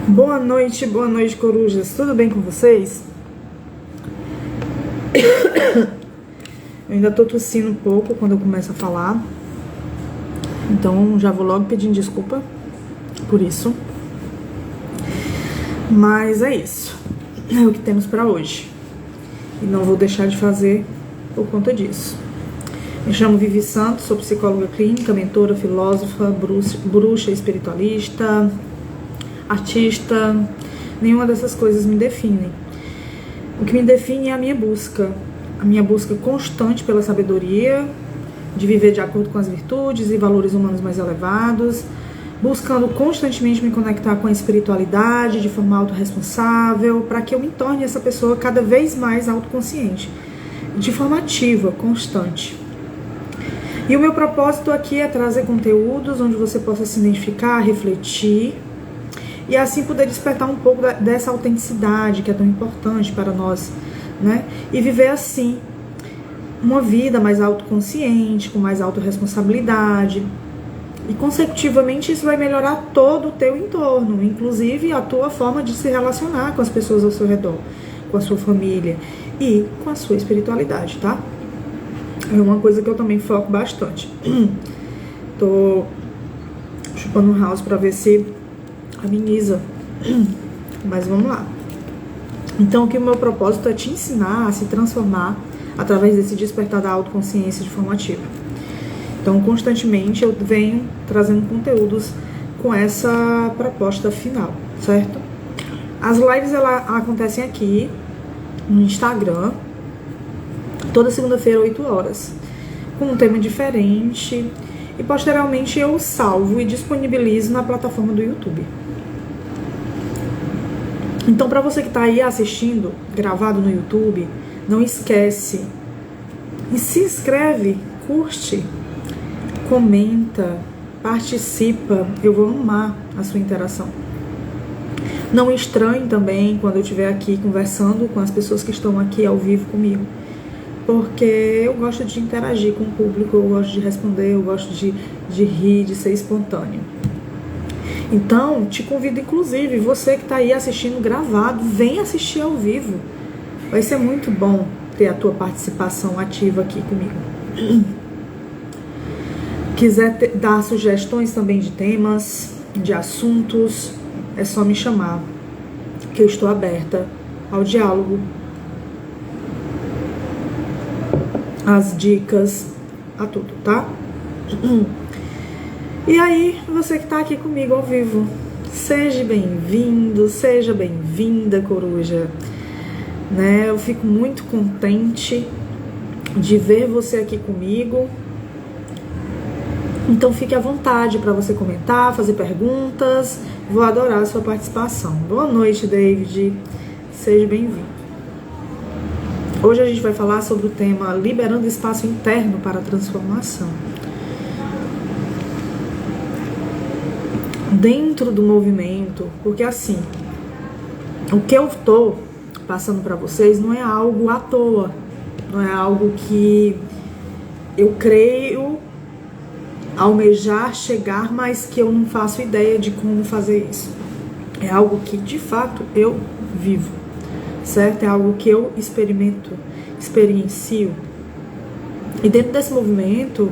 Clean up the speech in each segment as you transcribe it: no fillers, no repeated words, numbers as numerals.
Boa noite, corujas. Tudo bem com vocês? Eu ainda tô tossindo um pouco quando eu começo a falar, então já vou logo pedindo desculpa por isso. Mas é isso, é o que temos pra hoje. E não vou deixar de fazer por conta disso. Me chamo Vivi Santos, sou psicóloga clínica, mentora, filósofa, bruxa espiritualista, artista. Nenhuma dessas coisas me define. O que me define é a minha busca constante pela sabedoria, de viver de acordo com as virtudes e valores humanos mais elevados, buscando constantemente me conectar com a espiritualidade de forma autorresponsável, para que eu me torne essa pessoa cada vez mais autoconsciente, de forma ativa, constante. E o meu propósito aqui é trazer conteúdos onde você possa se identificar, refletir e assim poder despertar um pouco dessa autenticidade que é tão importante para nós, né? E viver assim uma vida mais autoconsciente, com mais autorresponsabilidade. E consecutivamente isso vai melhorar todo o teu entorno, inclusive a tua forma de se relacionar com as pessoas ao seu redor, com a sua família e com a sua espiritualidade, tá? É uma coisa que eu também foco bastante. Tô chupando um house pra ver se ameniza. Mas vamos lá. Então, aqui o meu propósito é te ensinar a se transformar através desse despertar da autoconsciência de forma ativa. Então, constantemente eu venho trazendo conteúdos com essa proposta final, certo? As lives elas acontecem aqui no Instagram, toda segunda-feira, 8 horas, com um tema diferente. E posteriormente eu salvo e disponibilizo na plataforma do YouTube. Então, para você que está aí assistindo, gravado no YouTube, não esquece. E se inscreve, curte, comenta, participa. Eu vou amar a sua interação. Não estranhe também quando eu estiver aqui conversando com as pessoas que estão aqui ao vivo comigo. Porque eu gosto de interagir com o público, eu gosto de responder, eu gosto de rir, de ser espontâneo. Então, te convido, inclusive, você que está aí assistindo gravado, vem assistir ao vivo. Vai ser muito bom ter a tua participação ativa aqui comigo. Quiser dar sugestões também de temas, de assuntos, é só me chamar, que eu estou aberta ao diálogo, as dicas, a tudo, tá? E aí, você que tá aqui comigo ao vivo, seja bem-vindo, seja bem-vinda, coruja, né? Eu fico muito contente de ver você aqui comigo. Então fique à vontade para você comentar, fazer perguntas. Vou adorar a sua participação. Boa noite, David. Seja bem-vindo. Hoje a gente vai falar sobre o tema liberando espaço interno para a transformação. Dentro do movimento, porque assim, o que eu tô passando para vocês não é algo à toa, não é algo que eu creio almejar chegar, mas que eu não faço ideia de como fazer isso. É algo que de fato eu vivo, certo? É algo que eu experimento, experiencio. E dentro desse movimento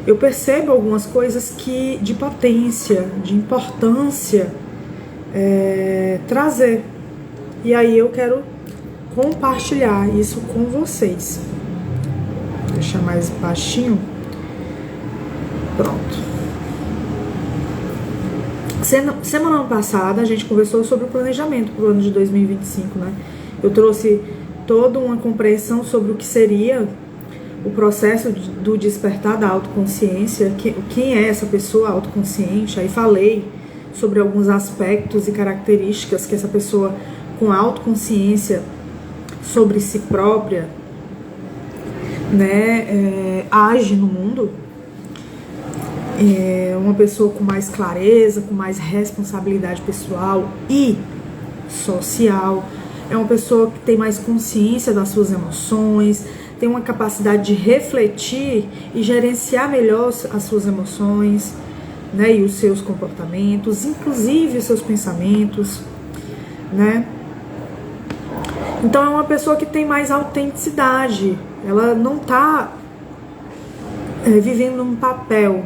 eu percebo algumas coisas que de potência, de importância trazer. E aí eu quero compartilhar isso com vocês. Vou deixar mais baixinho. Pronto. Semana passada a gente conversou sobre o planejamento para o ano de 2025, né? Eu trouxe toda uma compreensão sobre o que seria o processo do despertar da autoconsciência, quem é essa pessoa autoconsciente. Aí falei sobre alguns aspectos e características que essa pessoa com autoconsciência sobre si própria, né, age no mundo. É uma pessoa com mais clareza, com mais responsabilidade pessoal e social. É uma pessoa que tem mais consciência das suas emoções, tem uma capacidade de refletir e gerenciar melhor as suas emoções, né? E os seus comportamentos, inclusive os seus pensamentos, né? Então é uma pessoa que tem mais autenticidade, ela não está vivendo um papel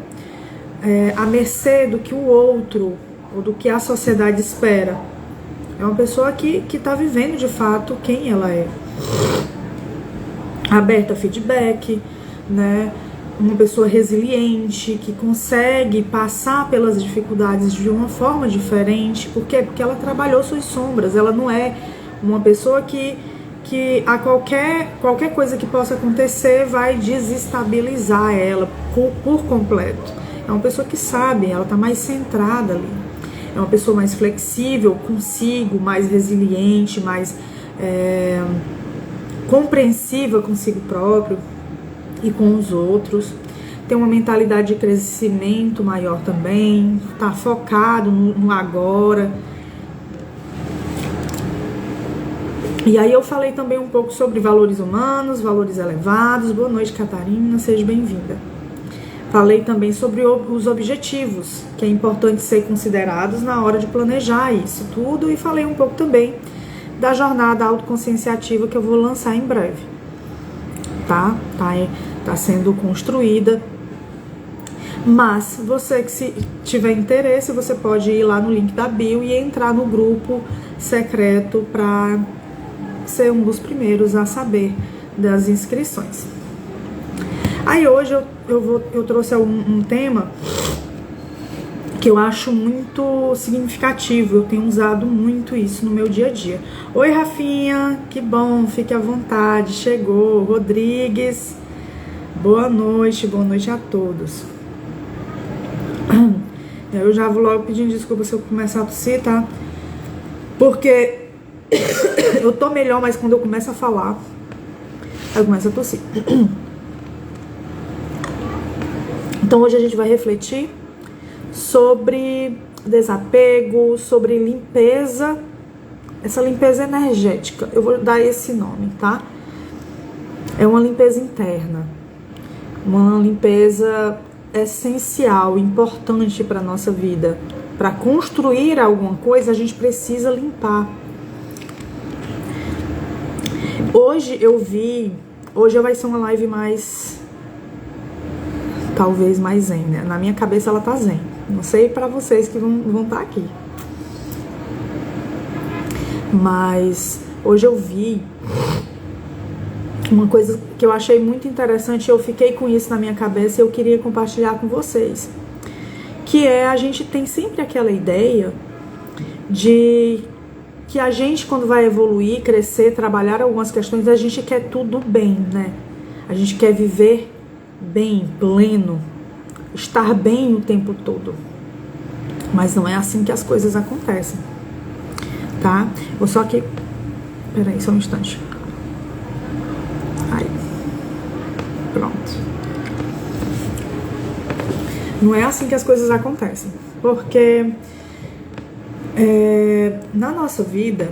à mercê do que o outro ou do que a sociedade espera. É uma pessoa que está vivendo de fato quem ela é, aberta a feedback, né? Uma pessoa resiliente, que consegue passar pelas dificuldades de uma forma diferente. Por quê? Porque ela trabalhou suas sombras. Ela não é uma pessoa que a qualquer coisa que possa acontecer vai desestabilizar ela por completo. É uma pessoa que sabe, ela está mais centrada ali. É uma pessoa mais flexível consigo, mais resiliente, mais compreensiva consigo próprio e com os outros. Tem uma mentalidade de crescimento maior também, tá focado no agora. E aí eu falei também um pouco sobre valores humanos, valores elevados. Boa noite, Catarina, seja bem-vinda. Falei também sobre os objetivos, que é importante ser considerados na hora de planejar isso tudo. E falei um pouco também da jornada autoconscienciativa que eu vou lançar em breve. Tá sendo construída. Mas você que se tiver interesse, você pode ir lá no link da bio e entrar no grupo secreto para ser um dos primeiros a saber das inscrições. Aí hoje eu trouxe um tema que eu acho muito significativo. Eu tenho usado muito isso no meu dia a dia. Oi, Rafinha, que bom, fique à vontade. Chegou, Rodrigues. Boa noite a todos. Eu já vou logo pedindo desculpa se eu começar a tossir, tá? Porque eu tô melhor, mas quando eu começo a falar, eu começo a tossir. Então hoje a gente vai refletir sobre desapego, sobre limpeza, essa limpeza energética. Eu vou dar esse nome, tá? É uma limpeza interna, uma limpeza essencial, importante para a nossa vida. Para construir alguma coisa, a gente precisa limpar. Hoje vai ser uma live mais, talvez mais zen, né? Na minha cabeça ela tá zen. Não sei para vocês que vão estar aqui. Mas hoje eu vi uma coisa que eu achei muito interessante, eu fiquei com isso na minha cabeça e eu queria compartilhar com vocês. Que é, a gente tem sempre aquela ideia de que a gente, quando vai evoluir, crescer, trabalhar algumas questões, a gente quer tudo bem, né? A gente quer viver bem, pleno, estar bem o tempo todo. Mas não é assim que as coisas acontecem, tá? Vou só que... Peraí, só um instante. Aí. Pronto. Não é assim que as coisas acontecem. Porque na nossa vida,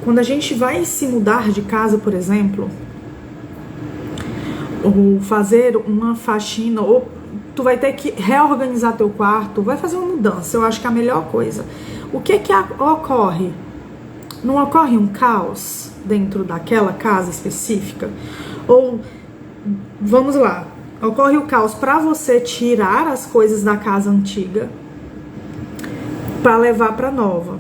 quando a gente vai se mudar de casa, por exemplo, ou fazer uma faxina, ou tu vai ter que reorganizar teu quarto, vai fazer uma mudança, eu acho que é a melhor coisa. O que ocorre? Não ocorre um caos dentro daquela casa específica? Ou, vamos lá, ocorre o caos para você tirar as coisas da casa antiga para levar para nova.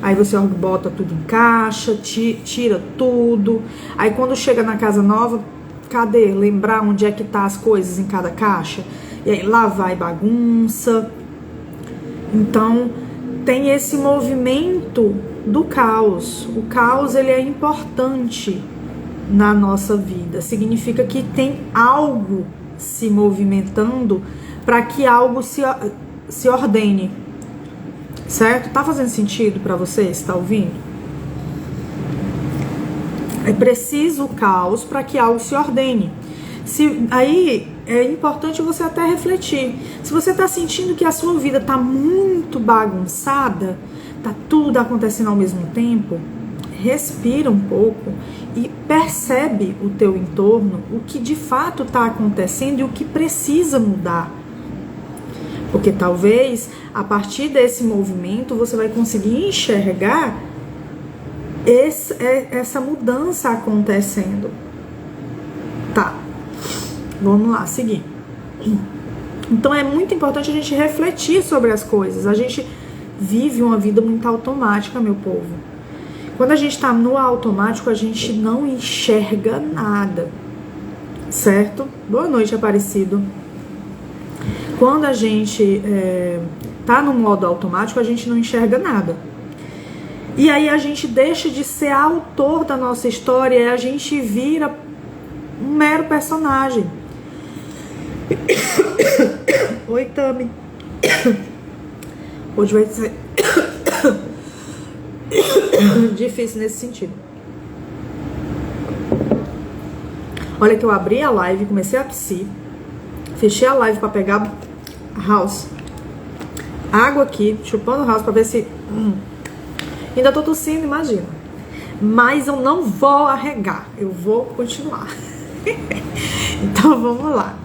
Aí você bota tudo em caixa, tira tudo. Aí quando chega na casa nova, cadê? Lembrar onde é que tá as coisas em cada caixa? E aí lá vai bagunça. Então tem esse movimento do caos. O caos, ele é importante na nossa vida. Significa que tem algo se movimentando para que algo se ordene. Certo? Tá fazendo sentido para vocês? Tá ouvindo? É preciso o caos para que algo se ordene. Aí é importante você até refletir. Se você tá sentindo que a sua vida tá muito bagunçada, tá tudo acontecendo ao mesmo tempo, respira um pouco e percebe o teu entorno, o que de fato tá acontecendo e o que precisa mudar. Porque talvez, a partir desse movimento, você vai conseguir enxergar essa mudança acontecendo. Tá, vamos lá, seguir. Então é muito importante a gente refletir sobre as coisas. A gente vive uma vida muito automática, meu povo. Quando a gente tá no automático, a gente não enxerga nada, certo? Boa noite, Aparecido. Quando a gente tá no modo automático, a gente não enxerga nada. E aí a gente deixa de ser autor da nossa história e a gente vira um mero personagem. Oi, Tami. Hoje vai ser difícil nesse sentido. Olha que eu abri a live, comecei a tossir, fechei a live pra pegar house, água aqui, chupando house pra ver se... Ainda tô tossindo, imagina. Mas eu não vou arregar, eu vou continuar. Então vamos lá.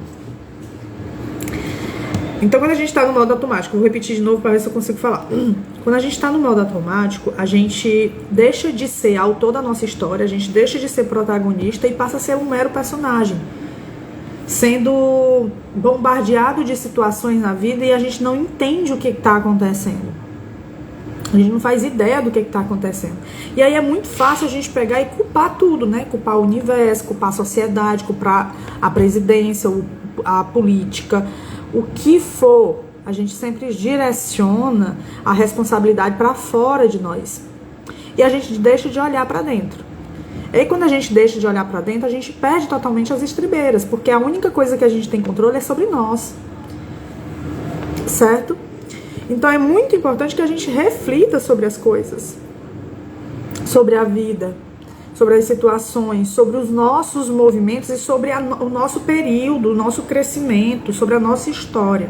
Então quando a gente tá no modo automático, vou repetir de novo para ver se eu consigo falar. Quando a gente tá no modo automático, a gente deixa de ser autor da nossa história, a gente deixa de ser protagonista e passa a ser um mero personagem, sendo bombardeado de situações na vida e a gente não entende o que tá acontecendo. A gente não faz ideia do que tá acontecendo. E aí é muito fácil a gente pegar e culpar tudo, né? Culpar o universo, culpar a sociedade, culpar a presidência, a política, o que for. A gente sempre direciona a responsabilidade para fora de nós. E a gente deixa de olhar para dentro. E aí quando a gente deixa de olhar para dentro, a gente perde totalmente as estribeiras, porque a única coisa que a gente tem controle é sobre nós. Certo? Então é muito importante que a gente reflita sobre as coisas, sobre a vida, sobre as situações, sobre os nossos movimentos e sobre o nosso período, o nosso crescimento, sobre a nossa história.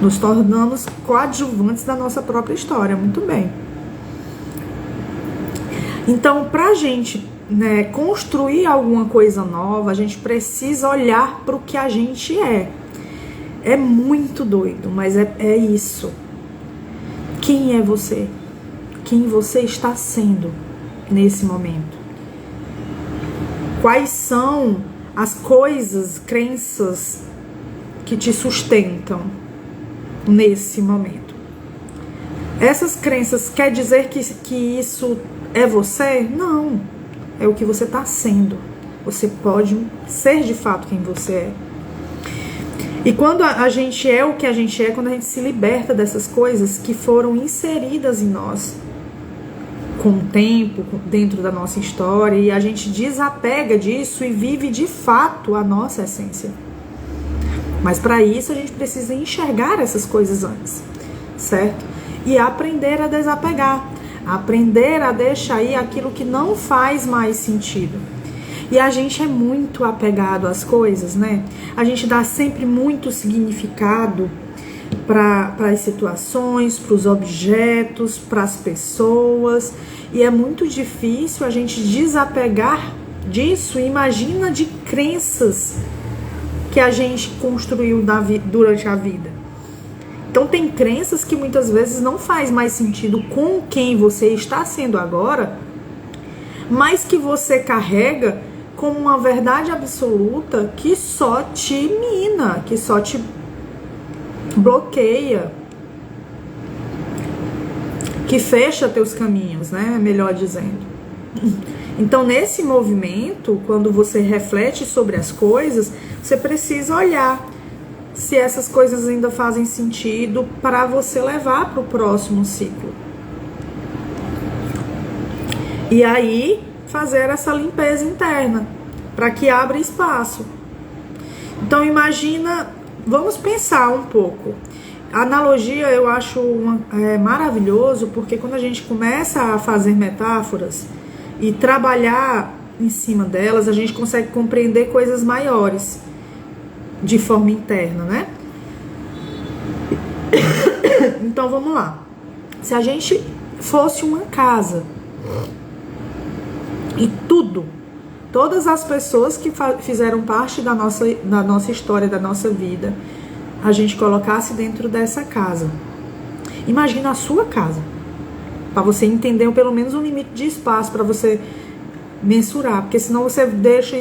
Nos tornamos coadjuvantes da nossa própria história, muito bem. Então, pra gente, né, construir alguma coisa nova, a gente precisa olhar para o que a gente é. É muito doido, mas é isso. Quem é você? Quem você está sendo nesse momento? Quais são as coisas, crenças que te sustentam nesse momento? Essas crenças quer dizer que isso é você? Não. É o que você está sendo. Você pode ser de fato quem você é. E quando a gente é o que a gente é, quando a gente se liberta dessas coisas que foram inseridas em nós com o tempo, dentro da nossa história, e a gente desapega disso e vive de fato a nossa essência. Mas para isso a gente precisa enxergar essas coisas antes, certo? E aprender a desapegar, aprender a deixar aí aquilo que não faz mais sentido. E a gente é muito apegado às coisas, né? A gente dá sempre muito significado para as situações, para os objetos, para as pessoas. E é muito difícil a gente desapegar disso. Imagina de crenças que a gente construiu durante a vida. Então tem crenças que muitas vezes não faz mais sentido com quem você está sendo agora, mas que você carrega como uma verdade absoluta que só te mina, que só te bloqueia, que fecha teus caminhos, né? Melhor dizendo. Então, nesse movimento, quando você reflete sobre as coisas, você precisa olhar se essas coisas ainda fazem sentido para você levar para o próximo ciclo. E aí fazer essa limpeza interna, para que abra espaço. Então imagina, vamos pensar um pouco. A analogia eu acho maravilhoso, porque quando a gente começa a fazer metáforas e trabalhar em cima delas, a gente consegue compreender coisas maiores de forma interna, né? Então vamos lá. Se a gente fosse uma casa e todas as pessoas que fizeram parte da nossa história, da nossa vida, a gente colocasse dentro dessa casa. Imagina a sua casa, para você entender pelo menos um limite de espaço, para você mensurar, porque senão você deixa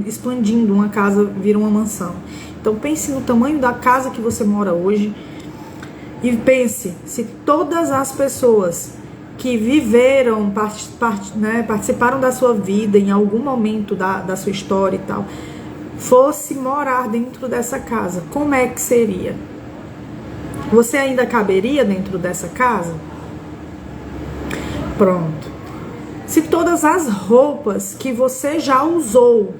expandindo, uma casa vira uma mansão. Então pense no tamanho da casa que você mora hoje e pense se todas as pessoas que viveram, participaram da sua vida em algum momento da sua história e tal, fosse morar dentro dessa casa, como é que seria? Você ainda caberia dentro dessa casa? Pronto. Se todas as roupas que você já usou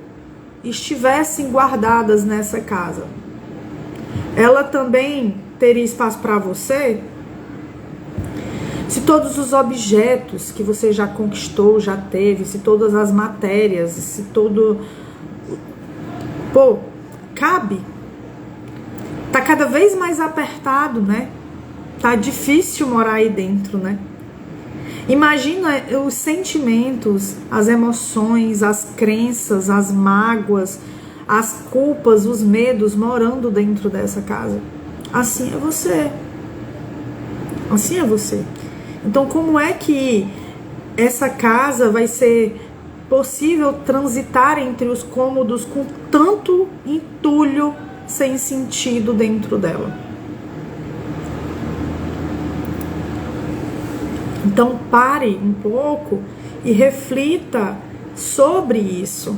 estivessem guardadas nessa casa, ela também teria espaço para você? Se todos os objetos que você já conquistou, já teve, se todas as matérias, se todo... Pô, cabe? Tá cada vez mais apertado, né? Tá difícil morar aí dentro, né? Imagina os sentimentos, as emoções, as crenças, as mágoas, as culpas, os medos morando dentro dessa casa. Assim é você. Assim é você. Então, como é que essa casa vai ser possível transitar entre os cômodos com tanto entulho sem sentido dentro dela? Então pare um pouco e reflita sobre isso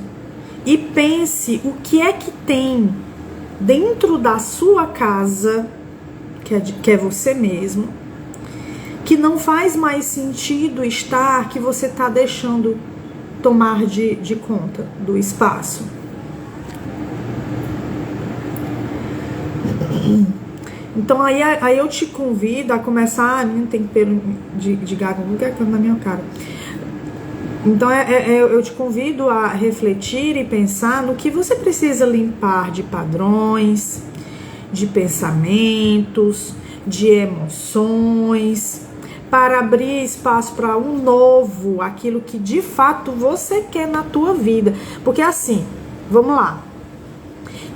e pense o que é que tem dentro da sua casa, que é você mesmo, que não faz mais sentido estar, que você está deixando tomar de conta do espaço. Então aí eu te convido a começar. Não tem pelo de gato na minha cara. Então eu te convido a refletir e pensar no que você precisa limpar de padrões, de pensamentos, de emoções, para abrir espaço para um novo, aquilo que de fato você quer na tua vida. Porque assim, vamos lá.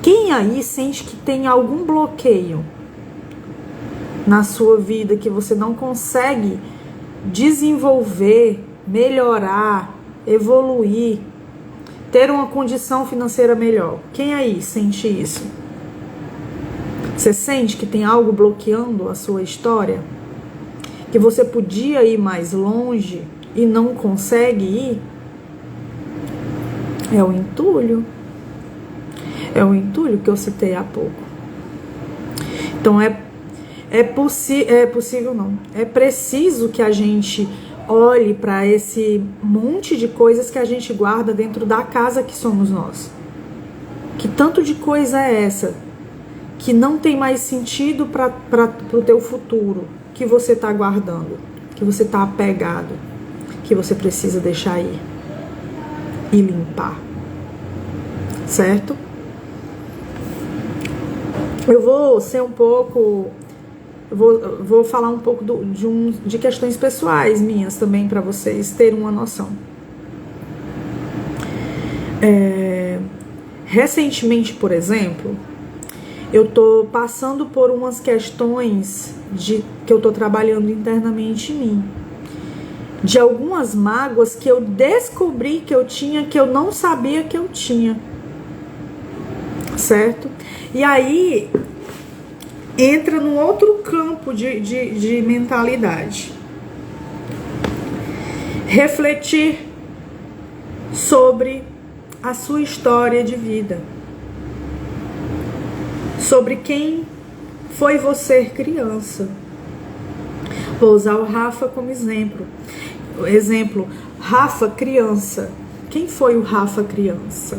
Quem aí sente que tem algum bloqueio na sua vida, que você não consegue desenvolver, melhorar, evoluir, ter uma condição financeira melhor? Quem aí sente isso? Você sente que tem algo bloqueando a sua história? Que você podia ir mais longe e não consegue ir? É o entulho. É o entulho que eu citei há pouco. Então é possível não. É preciso que a gente olhe para esse monte de coisas que a gente guarda dentro da casa que somos nós. Que tanto de coisa é essa que não tem mais sentido para o teu futuro, que você está guardando, que você está apegado, que você precisa deixar ir e limpar, certo? Eu vou ser um pouco, vou falar um pouco de questões pessoais minhas também, para vocês terem uma noção. Recentemente, por exemplo, eu tô passando por umas questões que eu tô trabalhando internamente em mim, de algumas mágoas que eu descobri que eu tinha, que eu não sabia que eu tinha, certo? E aí entra num outro campo de mentalidade. Refletir sobre a sua história de vida, sobre quem foi você criança. Vou usar o Rafa como exemplo. Rafa criança. Quem foi o Rafa criança?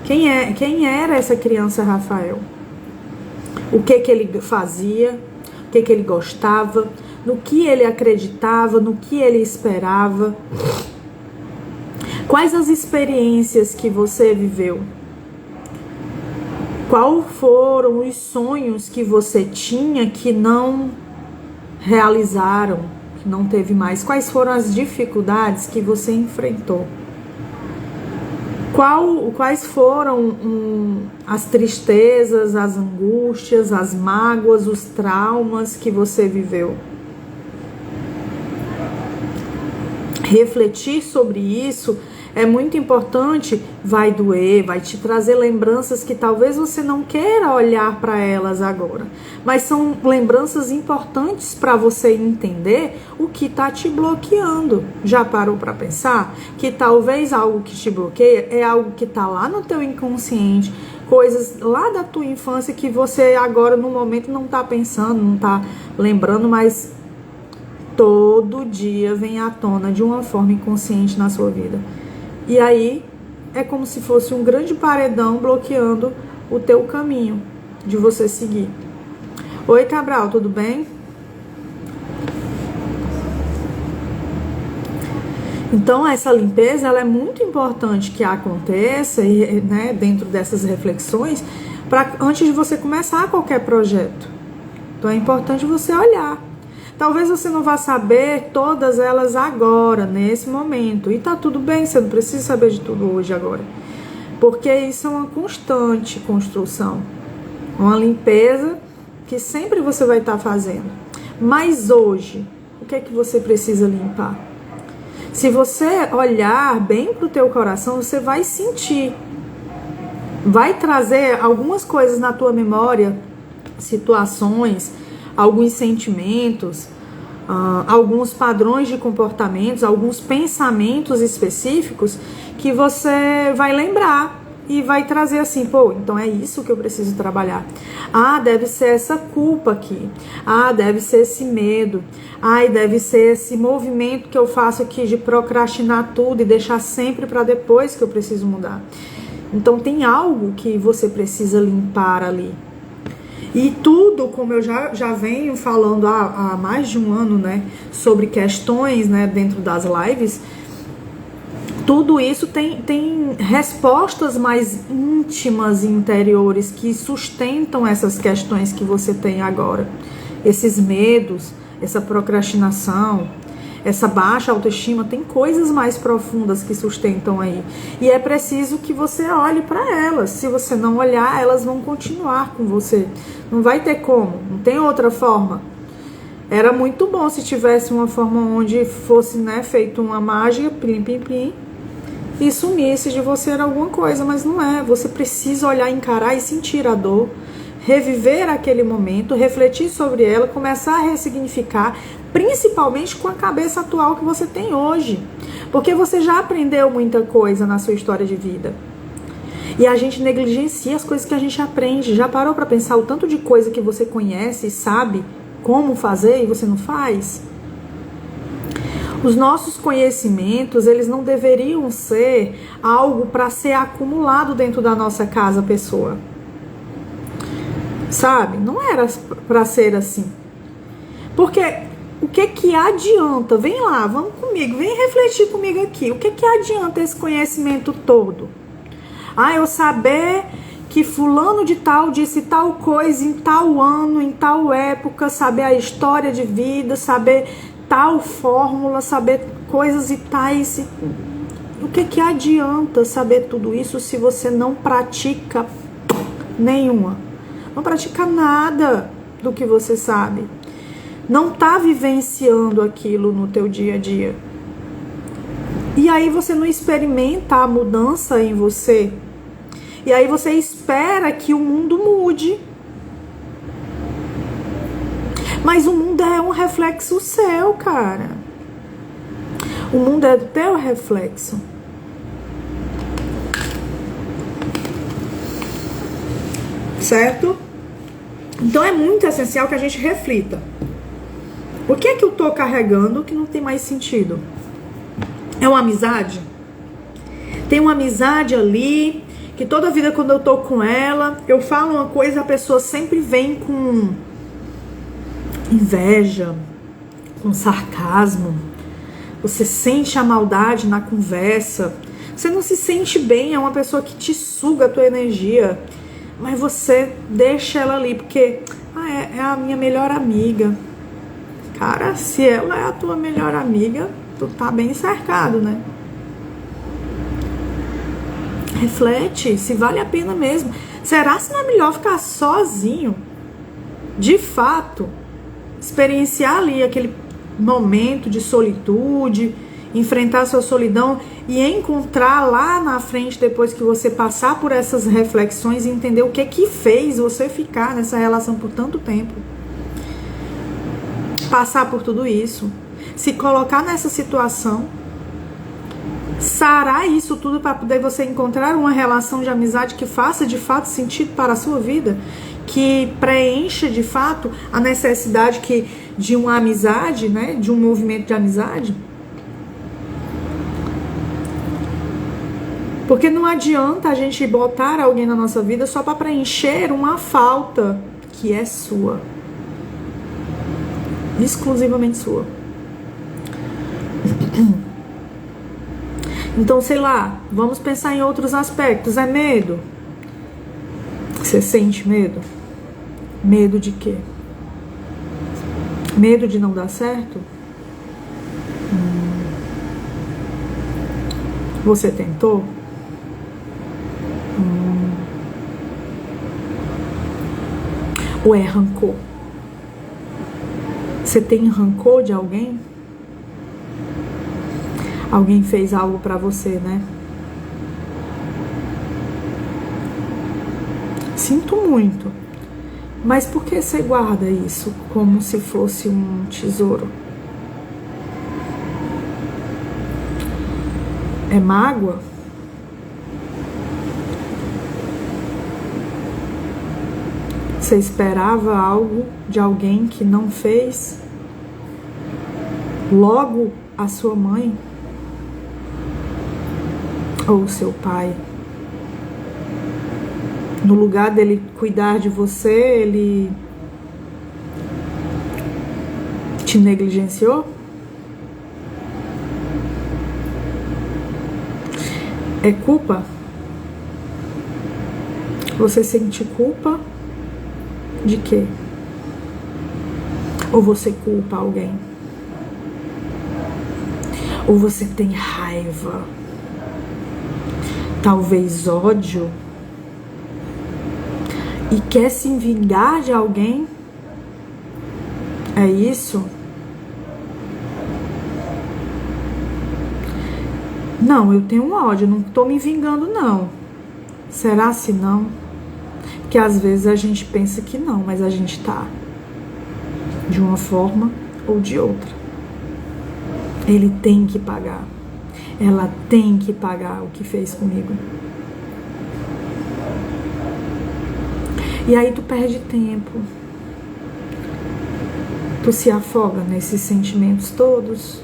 Quem era essa criança Rafael? O que ele fazia? O que ele gostava? No que ele acreditava? No que ele esperava? Quais as experiências que você viveu? Quais foram os sonhos que você tinha que não realizaram, que não teve mais? Quais foram as dificuldades que você enfrentou? Quais foram as tristezas, as angústias, as mágoas, os traumas que você viveu? Refletir sobre isso é muito importante. Vai doer, vai te trazer lembranças que talvez você não queira olhar para elas agora, mas são lembranças importantes para você entender o que está te bloqueando. Já parou para pensar que talvez algo que te bloqueia é algo que está lá no teu inconsciente, coisas lá da tua infância que você agora no momento não está pensando, não está lembrando, mas todo dia vem à tona de uma forma inconsciente na sua vida. E aí é como se fosse um grande paredão bloqueando o teu caminho de você seguir. Oi, Cabral, tudo bem? Então essa limpeza ela é muito importante que aconteça, né, dentro dessas reflexões, antes de você começar qualquer projeto. Então é importante você olhar. Talvez você não vá saber todas elas agora, nesse momento. E tá tudo bem, você não precisa saber de tudo hoje, agora. Porque isso é uma constante construção. Uma limpeza que sempre você vai estar fazendo. Mas hoje, o que é que você precisa limpar? Se você olhar bem pro teu coração, você vai sentir. Vai trazer algumas coisas na tua memória, situações, alguns sentimentos, alguns padrões de comportamentos, alguns pensamentos específicos que você vai lembrar e vai trazer assim, pô, então é isso que eu preciso trabalhar. Ah, deve ser essa culpa aqui. Ah, deve ser esse medo. Ah, deve ser esse movimento que eu faço aqui de procrastinar tudo e deixar sempre para depois que eu preciso mudar. Então tem algo que você precisa limpar ali. E tudo, como eu já venho falando há mais de um ano, né, sobre questões, né, dentro das lives, tudo isso tem respostas mais íntimas e interiores que sustentam essas questões que você tem agora. Esses medos, essa procrastinação, essa baixa autoestima, tem coisas mais profundas que sustentam aí. E é preciso que você olhe para elas. Se você não olhar, elas vão continuar com você. Não vai ter como, não tem outra forma. Era muito bom se tivesse uma forma onde fosse, né, feito uma mágica, plim, plim, plim, e sumisse de você alguma coisa, mas não é. Você precisa olhar, encarar e sentir a dor, reviver aquele momento, refletir sobre ela, começar a ressignificar, principalmente com a cabeça atual que você tem hoje, porque você já aprendeu muita coisa na sua história de vida. E a gente negligencia as coisas que a gente aprende. Já parou para pensar o tanto de coisa que você conhece e sabe como fazer e você não faz? Os nossos conhecimentos, eles não deveriam ser algo para ser acumulado dentro da nossa casa, pessoa. Sabe? Não era para ser assim. Porque o que adianta? Vem lá, vamos comigo, vem refletir comigo aqui. O que adianta esse conhecimento todo? Ah, eu saber que fulano de tal disse tal coisa em tal ano, em tal época, saber a história de vida, saber tal fórmula, saber coisas e tais. O que adianta saber tudo isso se você não pratica nenhuma? Não pratica nada do que você sabe. Não está vivenciando aquilo no teu dia a dia. E aí você não experimenta a mudança em você. E aí você espera que o mundo mude. Mas o mundo é um reflexo seu, cara. O mundo é do teu reflexo. Certo? Então é muito essencial que a gente reflita. O que é que eu tô carregando que não tem mais sentido? É uma amizade? Tem uma amizade ali que toda vida quando eu tô com ela, eu falo uma coisa, a pessoa sempre vem com inveja, com sarcasmo. Você sente a maldade na conversa. Você não se sente bem, é uma pessoa que te suga a tua energia. Mas você deixa ela ali, porque é a minha melhor amiga. Cara, se ela é a tua melhor amiga, tu tá bem cercado, né? Reflete se vale a pena mesmo. Será se não é melhor ficar sozinho? De fato, experienciar ali aquele momento de solitude, enfrentar a sua solidão e encontrar lá na frente, depois que você passar por essas reflexões, e entender o que fez você ficar nessa relação por tanto tempo. Passar por tudo isso, se colocar nessa situação, sarar isso tudo para poder você encontrar uma relação de amizade que faça de fato sentido para a sua vida, que preencha de fato a necessidade de uma amizade, né, de um movimento de amizade. Porque não adianta a gente botar alguém na nossa vida só para preencher uma falta que é sua. Exclusivamente sua. Então, sei lá, vamos pensar em outros aspectos. É medo? Você sente medo? Medo de quê? Medo de não dar certo? Você tentou? Ou é rancor? Você tem rancor de alguém? Alguém fez algo pra você, né? Sinto muito. Mas por que você guarda isso como se fosse um tesouro? É mágoa? Você esperava algo de alguém que não fez? Logo a sua mãe? Ou o seu pai? No lugar dele cuidar de você, ele te negligenciou? É culpa? Você sente culpa de quê? Ou você culpa alguém? Ou você tem raiva? Talvez ódio? E quer se vingar de alguém? É isso? Não, eu tenho ódio, não tô me vingando não. Será se não? Que às vezes a gente pensa que não, mas a gente tá. De uma forma ou de outra. Ele tem que pagar. Ela tem que pagar o que fez comigo. E aí tu perde tempo. Tu se afoga nesses sentimentos todos,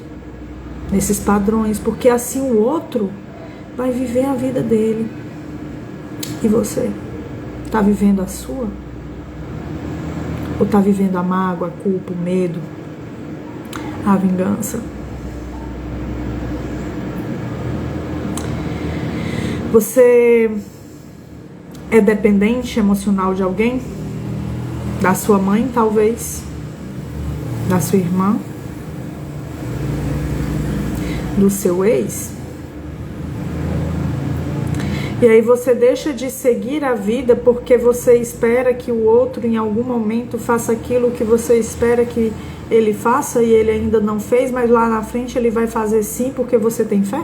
nesses padrões, porque assim o outro vai viver a vida dele. E você? Tá vivendo a sua? Ou tá vivendo a mágoa, a culpa, o medo, a vingança? Você é dependente emocional de alguém? Da sua mãe, talvez? Da sua irmã? Do seu ex? E aí você deixa de seguir a vida porque você espera que o outro em algum momento faça aquilo que você espera que ele faça e ele ainda não fez, mas lá na frente ele vai fazer sim porque você tem fé?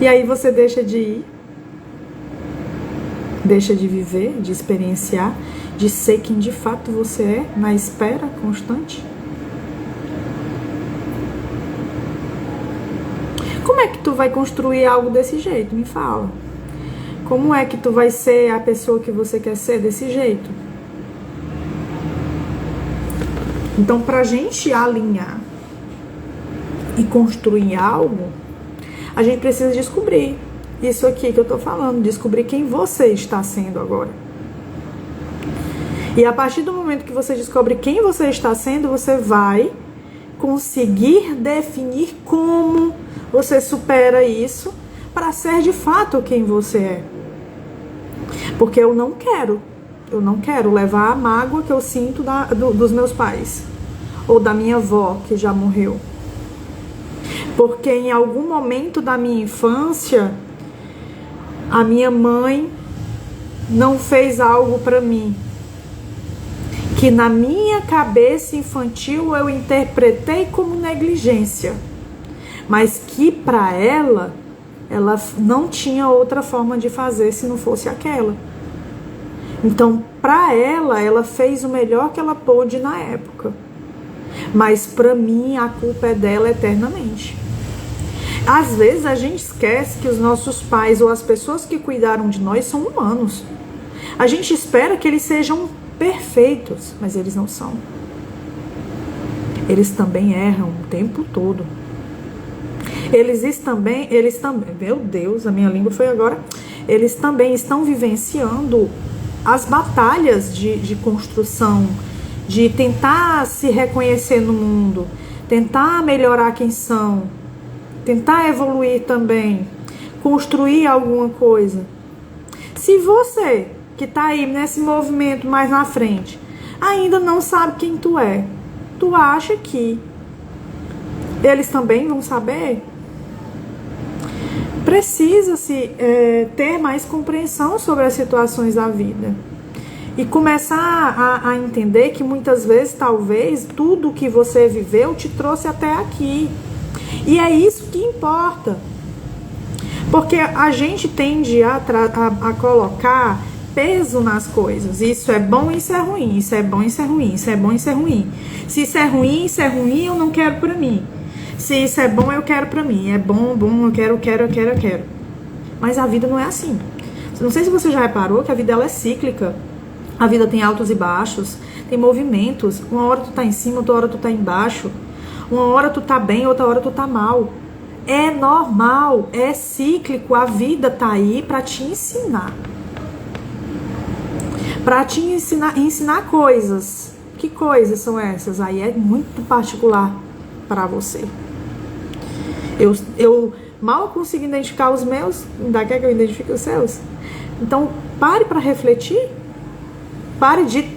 E aí você deixa de ir, deixa de viver, de experienciar, de ser quem de fato você é na espera constante? Como é que tu vai construir algo desse jeito? Me fala. Como é que tu vai ser a pessoa que você quer ser desse jeito? Então, pra gente alinhar e construir algo, a gente precisa descobrir isso aqui que eu tô falando, descobrir quem você está sendo agora. E a partir do momento que você descobre quem você está sendo, você vai conseguir definir como você supera isso para ser de fato quem você é. Porque eu não quero levar a mágoa que eu sinto dos meus pais ou da minha avó que já morreu. Porque em algum momento da minha infância, a minha mãe não fez algo para mim, que na minha cabeça infantil eu interpretei como negligência, mas que para ela não tinha outra forma de fazer se não fosse aquela. Então, para ela fez o melhor que ela pôde na época, mas para mim a culpa é dela eternamente. Às vezes a gente esquece que os nossos pais ou as pessoas que cuidaram de nós são humanos. A gente espera que eles sejam perfeitos, mas eles não são. Eles também erram o tempo todo. Eles também, meu Deus, a minha língua foi agora. Eles também estão vivenciando as batalhas de construção, de tentar se reconhecer no mundo, tentar melhorar quem são, tentar evoluir também, construir alguma coisa. Se você que está aí nesse movimento mais na frente ainda não sabe quem tu é, tu acha que eles também vão saber? Precisa-se ter mais compreensão sobre as situações da vida e começar a entender que muitas vezes, talvez, tudo que você viveu te trouxe até aqui. E é isso que importa. Porque a gente tende a colocar peso nas coisas. Isso é bom, isso é ruim. Isso é bom, isso é ruim. Isso é bom, isso é ruim. Se isso é ruim, eu não quero pra mim. Se isso é bom, eu quero pra mim. É bom, eu quero. Mas a vida não é assim. Não sei se você já reparou que a vida ela é cíclica. A vida tem altos e baixos, tem movimentos. Uma hora tu tá em cima, outra hora tu tá embaixo. Uma hora tu tá bem, outra hora tu tá mal. É normal, é cíclico. A vida tá aí pra te ensinar. Pra te ensinar coisas. Que coisas são essas? Aí é muito particular pra você. Eu mal consigo identificar os meus, ainda quer que eu identifique os seus? Então, pare pra refletir. Pare de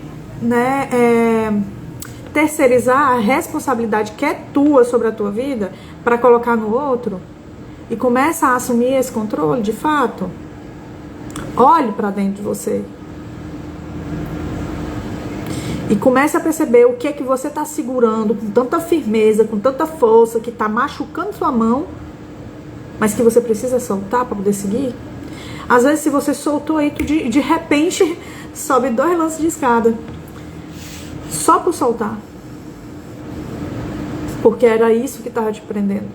terceirizar a responsabilidade que é tua sobre a tua vida para colocar no outro e começa a assumir esse controle de fato. Olhe para dentro de você e comece a perceber o que é que você está segurando com tanta firmeza, com tanta força, que está machucando sua mão, mas que você precisa soltar para poder seguir. Às vezes, se você soltou aí, tu de repente sobe 2 lances de escada só por soltar, porque era isso que estava te prendendo.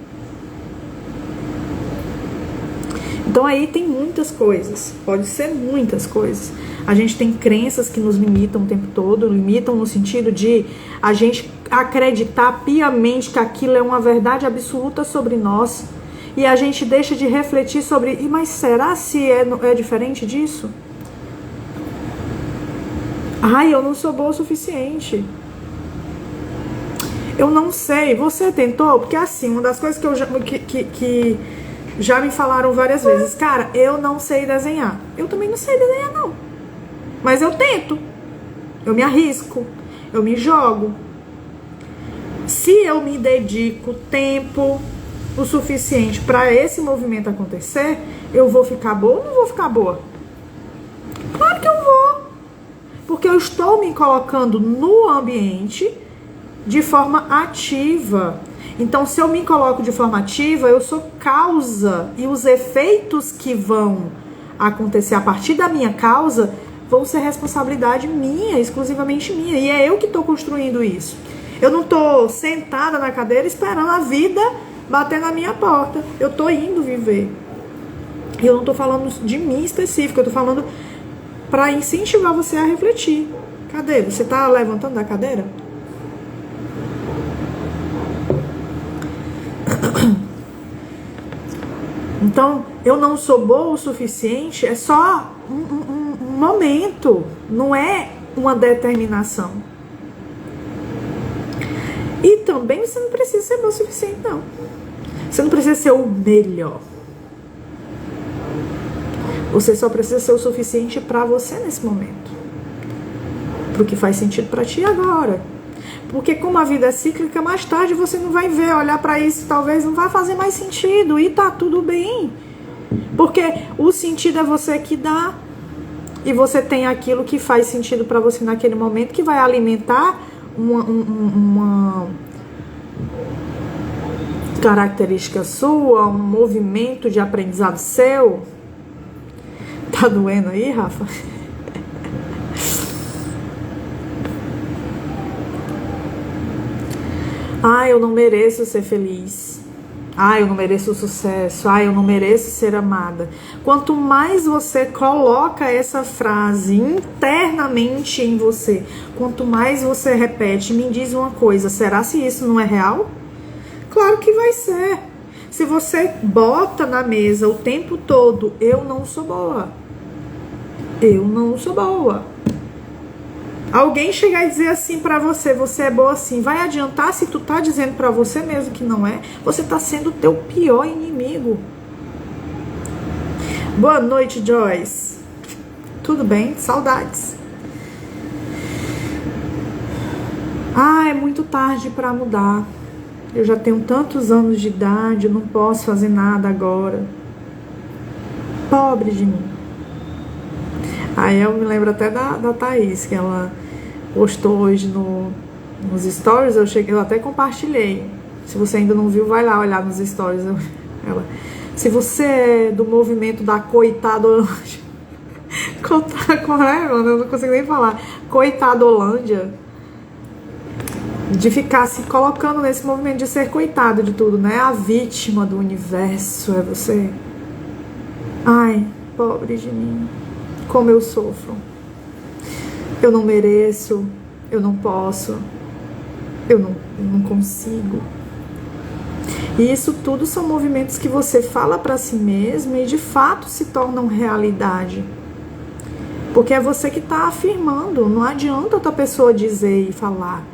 Então aí tem muitas coisas, pode ser muitas coisas. A gente tem crenças que nos limitam o tempo todo, limitam no sentido de a gente acreditar piamente que aquilo é uma verdade absoluta sobre nós, e a gente deixa de refletir sobre, mas será se é diferente disso? Ai, eu não sou boa o suficiente. Eu não sei. Você tentou? Porque assim, uma das coisas que já me falaram várias vezes, cara, eu não sei desenhar. Eu também não sei desenhar, não. Mas eu tento. Eu me arrisco. Eu me jogo. Se eu me dedico tempo o suficiente para esse movimento acontecer, eu vou ficar boa ou não vou ficar boa? Claro que eu vou. Porque eu estou me colocando no ambiente de forma ativa. Então, se eu me coloco de forma ativa, eu sou causa. E os efeitos que vão acontecer a partir da minha causa vão ser responsabilidade minha, exclusivamente minha. E é eu que estou construindo isso. Eu não estou sentada na cadeira esperando a vida bater na minha porta. Eu estou indo viver. E eu não estou falando de mim específico, eu estou falando para incentivar você a refletir. Cadê? Você tá levantando da cadeira? Então, eu não sou boa o suficiente, é só um momento, não é uma determinação. E também você não precisa ser bom o suficiente, não. Você não precisa ser o melhor. Você só precisa ser o suficiente para você nesse momento. Pro que faz sentido para ti agora. Porque como a vida é cíclica, mais tarde você não vai ver, olhar para isso, talvez não vai fazer mais sentido, e tá tudo bem. Porque o sentido é você que dá, e você tem aquilo que faz sentido para você naquele momento, que vai alimentar uma característica sua, um movimento de aprendizado seu. Tá doendo aí, Rafa? Eu não mereço ser feliz. Eu não mereço sucesso. Eu não mereço ser amada. Quanto mais você coloca essa frase internamente em você, quanto mais você repete, me diz uma coisa, será se isso não é real? Claro que vai ser. Se você bota na mesa o tempo todo, eu não sou boa. Eu não sou boa. Alguém chegar e dizer assim pra você, você é boa assim, vai adiantar se tu tá dizendo pra você mesmo que não é? Você tá sendo o teu pior inimigo. Boa noite, Joyce. Tudo bem? Saudades. É muito tarde pra mudar. Eu já tenho tantos anos de idade, eu não posso fazer nada agora. Pobre de mim. Aí eu me lembro até da Thaís, que ela postou hoje nos stories, eu até compartilhei. Se você ainda não viu, vai lá olhar nos stories. Se você é do movimento da Coitadolândia, eu não consigo nem falar, Coitadolândia, de ficar se colocando nesse movimento de ser coitado de tudo, né? A vítima do universo é você. Pobre de mim. Como eu sofro. Eu não mereço, eu não posso, eu não consigo. E isso tudo são movimentos que você fala para si mesmo e de fato se tornam realidade. Porque é você que está afirmando, não adianta outra pessoa dizer e falar: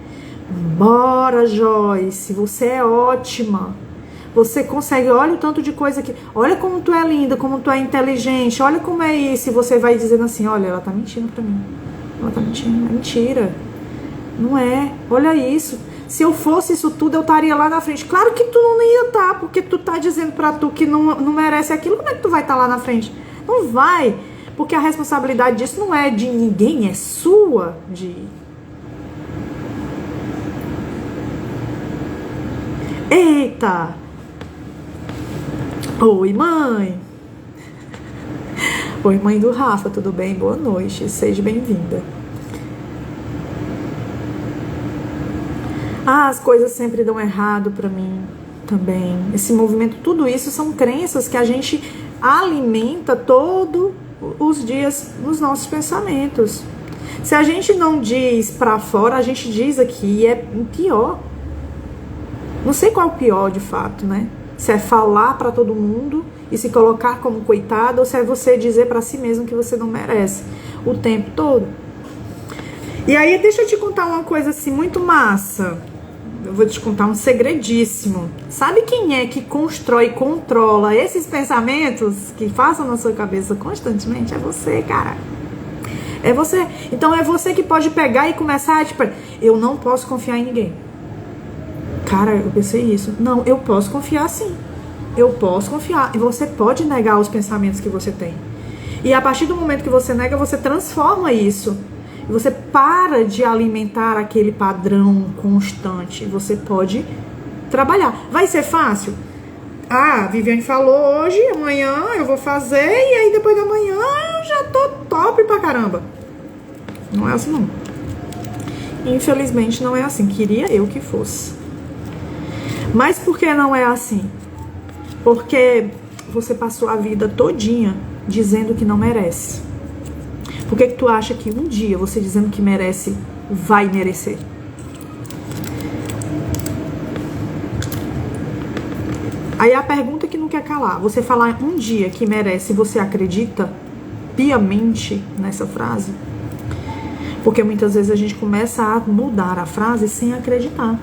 bora, Joyce, você é ótima. Você consegue, olha o tanto de coisa que... Olha como tu é linda, como tu é inteligente, olha como é isso. E você vai dizendo assim, olha, ela tá mentindo pra mim. Ela tá mentindo, é mentira. Não é, olha isso. Se eu fosse isso tudo, eu estaria lá na frente. Claro que tu não ia estar, porque tu tá dizendo pra tu que não merece aquilo. Como é que tu vai estar lá na frente? Não vai, porque a responsabilidade disso não é de ninguém, é sua. Eita! Oi, mãe. Oi, mãe do Rafa, tudo bem? Boa noite, seja bem-vinda. As coisas sempre dão errado pra mim também. Esse movimento, tudo isso são crenças que a gente alimenta todos os dias nos nossos pensamentos. Se a gente não diz pra fora, a gente diz aqui, e é pior. Não sei qual é o pior de fato, né? Se é falar pra todo mundo e se colocar como coitado, ou se é você dizer pra si mesmo que você não merece o tempo todo. E aí, deixa eu te contar uma coisa assim muito massa. Eu vou te contar um segredíssimo. Sabe quem é que constrói e controla esses pensamentos que passam na sua cabeça constantemente? É você, cara. É você. Então é você que pode pegar e começar, tipo, eu não posso confiar em ninguém. Cara, eu pensei isso. Não, eu posso confiar sim. Eu posso confiar. E você pode negar os pensamentos que você tem. E a partir do momento que você nega, você transforma isso. E você para de alimentar aquele padrão constante. Você pode trabalhar. Vai ser fácil? Viviane falou hoje, amanhã eu vou fazer. E aí depois da manhã eu já tô top pra caramba. Não é assim não. Infelizmente não é assim. Queria eu que fosse. Mas por que não é assim? Porque você passou a vida todinha dizendo que não merece. Por que tu acha que um dia você dizendo que merece, vai merecer? Aí a pergunta que não quer calar. Você falar um dia que merece, você acredita piamente nessa frase? Porque muitas vezes a gente começa a mudar a frase sem acreditar.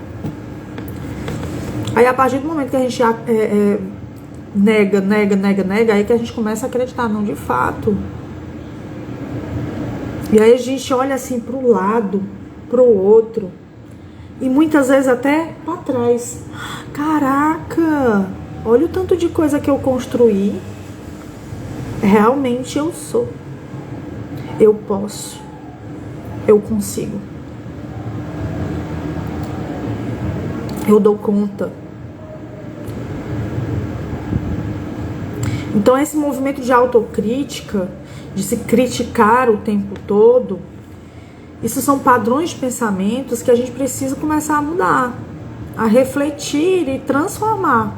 Aí a partir do momento que a gente nega, aí que a gente começa a acreditar, não, de fato. E aí a gente olha assim pro lado, pro outro. E muitas vezes até para trás. Caraca, olha o tanto de coisa que eu construí. Realmente eu sou. Eu posso. Eu consigo. Eu dou conta. Então esse movimento de autocrítica, de se criticar o tempo todo, isso são padrões de pensamentos que a gente precisa começar a mudar, a refletir e transformar.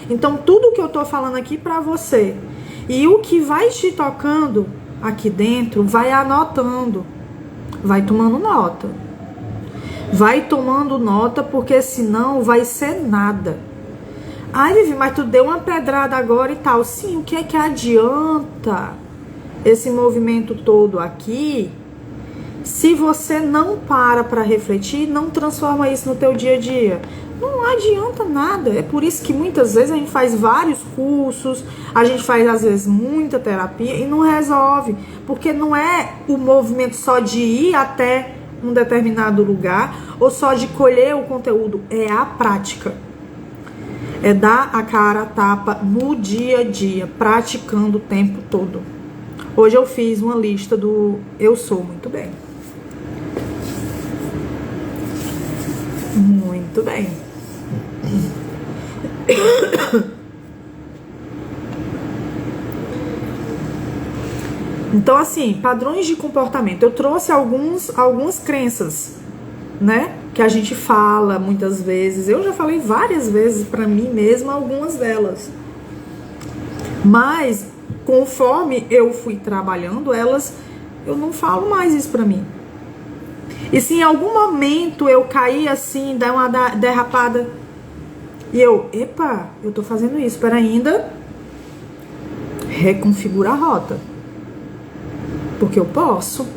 Então tudo que eu tô falando aqui para você e o que vai te tocando aqui dentro, vai anotando, vai tomando nota. Vai tomando nota, porque senão vai ser nada. Ai, Vivi, mas tu deu uma pedrada agora e tal. Sim, o que é que adianta esse movimento todo aqui se você não para refletir, não transforma isso no teu dia a dia? Não adianta nada. É por isso que muitas vezes a gente faz vários cursos, a gente faz às vezes muita terapia e não resolve. Porque não é o movimento só de ir até um determinado lugar ou só de colher o conteúdo, é a prática. É dar a cara a tapa no dia a dia, praticando o tempo todo. Hoje eu fiz uma lista do eu sou, muito bem. Muito bem. Então, assim, padrões de comportamento. Eu trouxe algumas crenças, né? Que a gente fala muitas vezes. Eu já falei várias vezes pra mim mesma algumas delas. Mas, conforme eu fui trabalhando elas, eu não falo mais isso pra mim. E se em algum momento eu cair assim, dar uma derrapada, e epa, eu tô fazendo isso, para ainda reconfigurar a rota. Porque eu posso.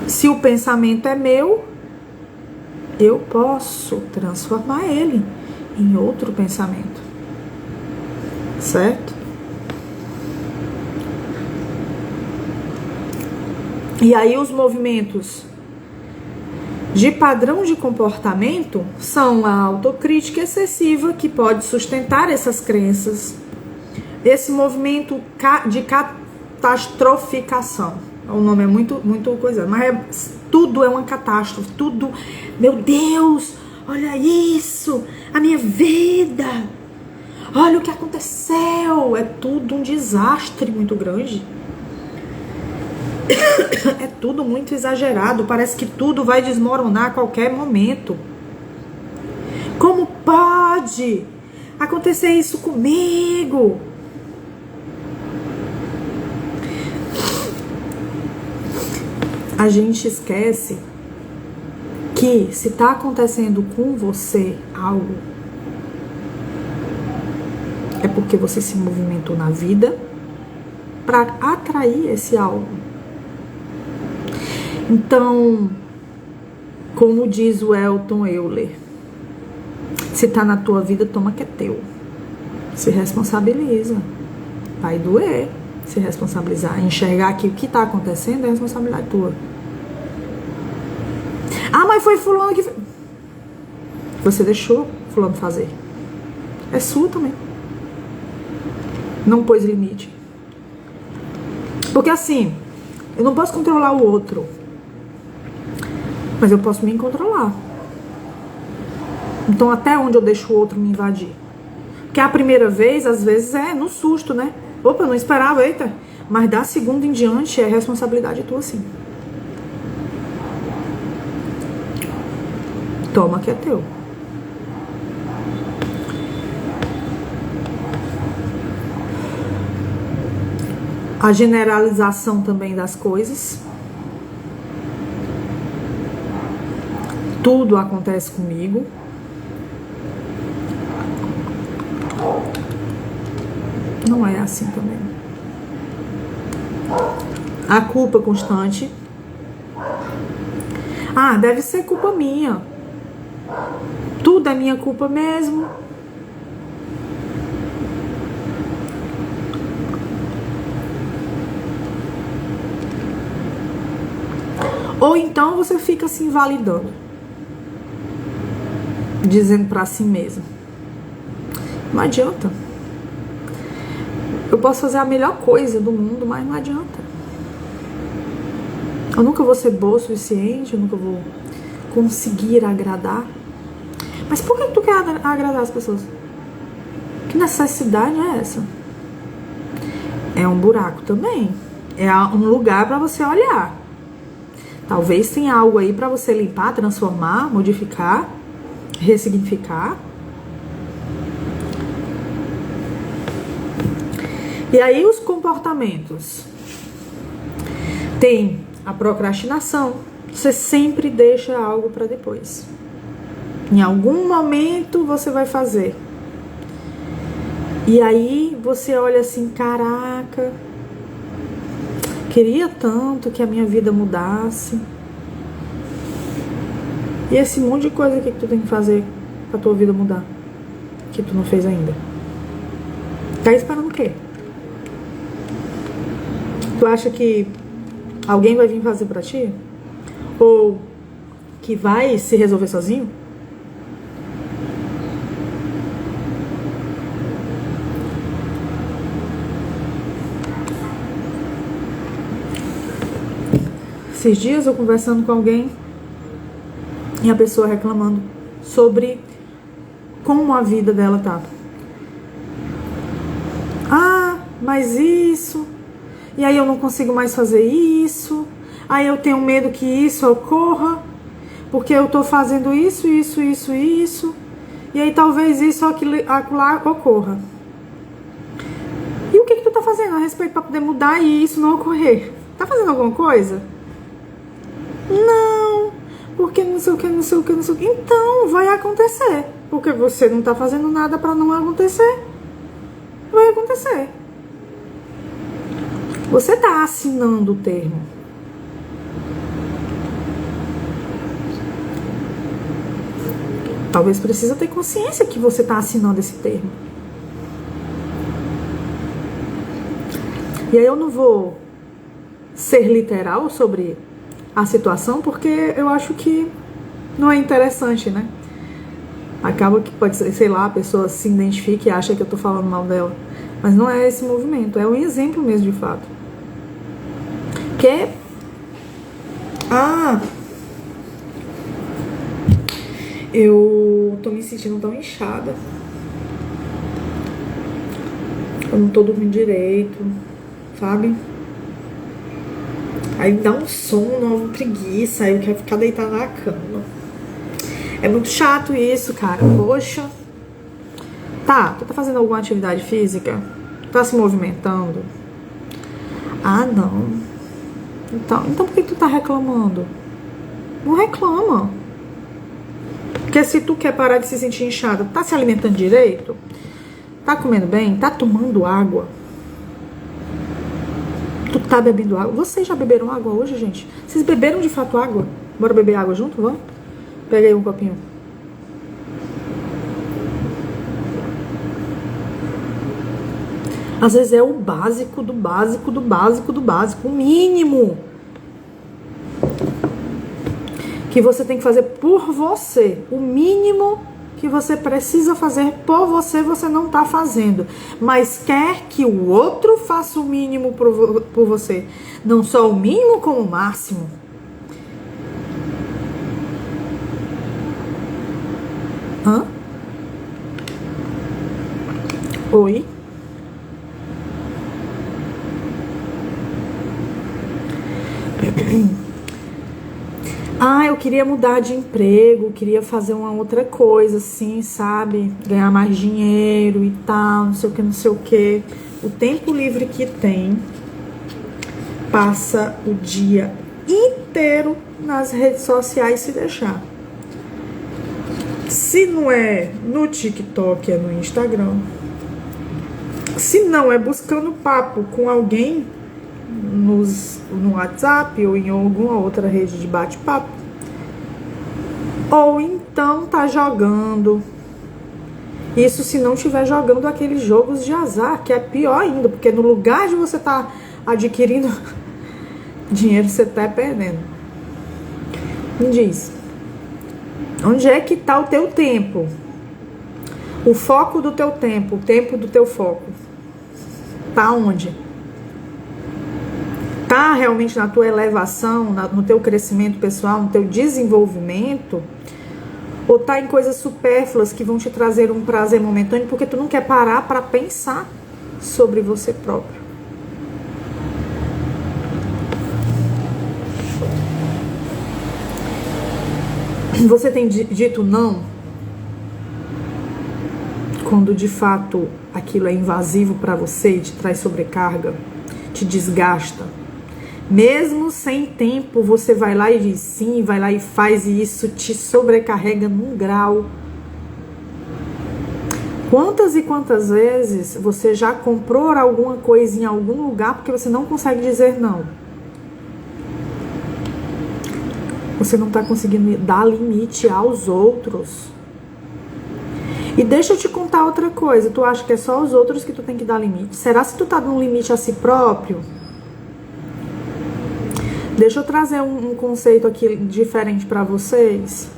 Se o pensamento é meu, eu posso transformar ele em outro pensamento. Certo? E aí os movimentos de padrão de comportamento são a autocrítica excessiva, que pode sustentar essas crenças. Esse movimento de catastroficação. O nome é muito coisa, mas tudo é uma catástrofe, tudo, meu Deus, olha isso, a minha vida, olha o que aconteceu, é tudo um desastre muito grande, é tudo muito exagerado, parece que tudo vai desmoronar a qualquer momento. Como pode acontecer isso comigo? A gente esquece que se está acontecendo com você algo, é porque você se movimentou na vida para atrair esse algo. Então, como diz o Elton Euler, se está na tua vida, toma que é teu. Se responsabiliza. Vai doer. Se responsabilizar, enxergar que o que está acontecendo é responsabilidade tua. Ah, mas foi fulano que... Você deixou fulano fazer. É sua também. Não pôs limite. Porque assim, eu não posso controlar o outro, mas eu posso me controlar. Então até onde eu deixo o outro me invadir? Porque a primeira vez, às vezes, é no susto, né? Opa, eu não esperava, eita. Mas da segunda em diante é responsabilidade tua, sim. Toma que é teu. A generalização também das coisas. Tudo acontece comigo. Não é assim também. A culpa constante. Ah, deve ser culpa minha. Tudo é minha culpa mesmo. Ou então você fica se invalidando, dizendo pra si mesmo: não adianta. Eu posso fazer a melhor coisa do mundo, mas não adianta. Eu nunca vou ser boa o suficiente, eu nunca vou conseguir agradar. Mas por que tu quer agradar as pessoas? Que necessidade é essa? É um buraco também. É um lugar para você olhar. Talvez tenha algo aí para você limpar, transformar, modificar, ressignificar. E aí os comportamentos. Tem a procrastinação. Você sempre deixa algo para depois. Em algum momento você vai fazer. E aí você olha assim: caraca, queria tanto que a minha vida mudasse. E esse monte de coisa que tu tem que fazer pra tua vida mudar, que tu não fez ainda. Tá esperando o quê? Tu acha que alguém vai vir fazer pra ti? Ou que vai se resolver sozinho? Esses dias eu conversando com alguém e a pessoa reclamando sobre como a vida dela tá. Ah, mas isso... E aí eu não consigo mais fazer isso. Aí eu tenho medo que isso ocorra, porque eu tô fazendo isso. E aí talvez isso lá ocorra. E o que tu tá fazendo a respeito para poder mudar e isso não ocorrer? Tá fazendo alguma coisa? Não, porque não sei o que. Então vai acontecer, porque você não tá fazendo nada para não acontecer. Vai acontecer. Você tá assinando o termo. Talvez precisa ter consciência que você tá assinando esse termo. E aí eu não vou ser literal sobre a situação, porque eu acho que não é interessante, né? Acaba que pode ser, sei lá, a pessoa se identifica e acha que eu tô falando mal dela. Mas não é esse movimento, é um exemplo mesmo de fato. Que... eu tô me sentindo tão inchada. Eu não tô dormindo direito, sabe? Aí dá um sono, uma preguiça, aí eu quero ficar deitada na cama. É muito chato isso, cara. Poxa. Tá, tu tá fazendo alguma atividade física? Tá se movimentando? Ah, não. Então por que tu tá reclamando? Não reclama. Porque se tu quer parar de se sentir inchada, tá se alimentando direito? Tá comendo bem? Tá tomando água? Tu tá bebendo água? Vocês já beberam água hoje, gente? Vocês beberam de fato água? Bora beber água junto? Vamos? Pega aí um copinho. Às vezes é o básico do básico do básico do básico, o mínimo que você tem que fazer por você. O mínimo que você precisa fazer por você, você não tá fazendo. Mas quer que o outro faça o mínimo por você. Não só o mínimo, como o máximo. Hã? Oi? Ah, eu queria mudar de emprego, queria fazer uma outra coisa, assim, sabe? Ganhar mais dinheiro e tal, não sei o que, não sei o que. O tempo livre que tem, passa o dia inteiro nas redes sociais se deixar. Se não é no TikTok, é no Instagram. Se não é buscando papo com alguém no WhatsApp ou em alguma outra rede de bate-papo, ou então tá jogando. Isso se não estiver jogando aqueles jogos de azar, que é pior ainda, porque no lugar de você tá adquirindo dinheiro, você tá perdendo. Me diz, onde é que está o teu tempo? O foco do teu tempo, o tempo do teu foco. Tá onde? Tá realmente na tua elevação, no teu crescimento pessoal, no teu desenvolvimento? Ou tá em coisas supérfluas que vão te trazer um prazer momentâneo porque tu não quer parar para pensar sobre você próprio? Você tem dito não quando de fato aquilo é invasivo para você e te traz sobrecarga, te desgasta. Mesmo sem tempo, você vai lá e diz sim, vai lá e faz, e isso te sobrecarrega num grau. Quantas e quantas vezes você já comprou alguma coisa em algum lugar porque você não consegue dizer não? Você não está conseguindo dar limite aos outros. E deixa eu te contar outra coisa. Tu acha que é só os outros que tu tem que dar limite? Será que tu tá dando limite a si próprio? Deixa eu trazer um conceito aqui diferente para vocês.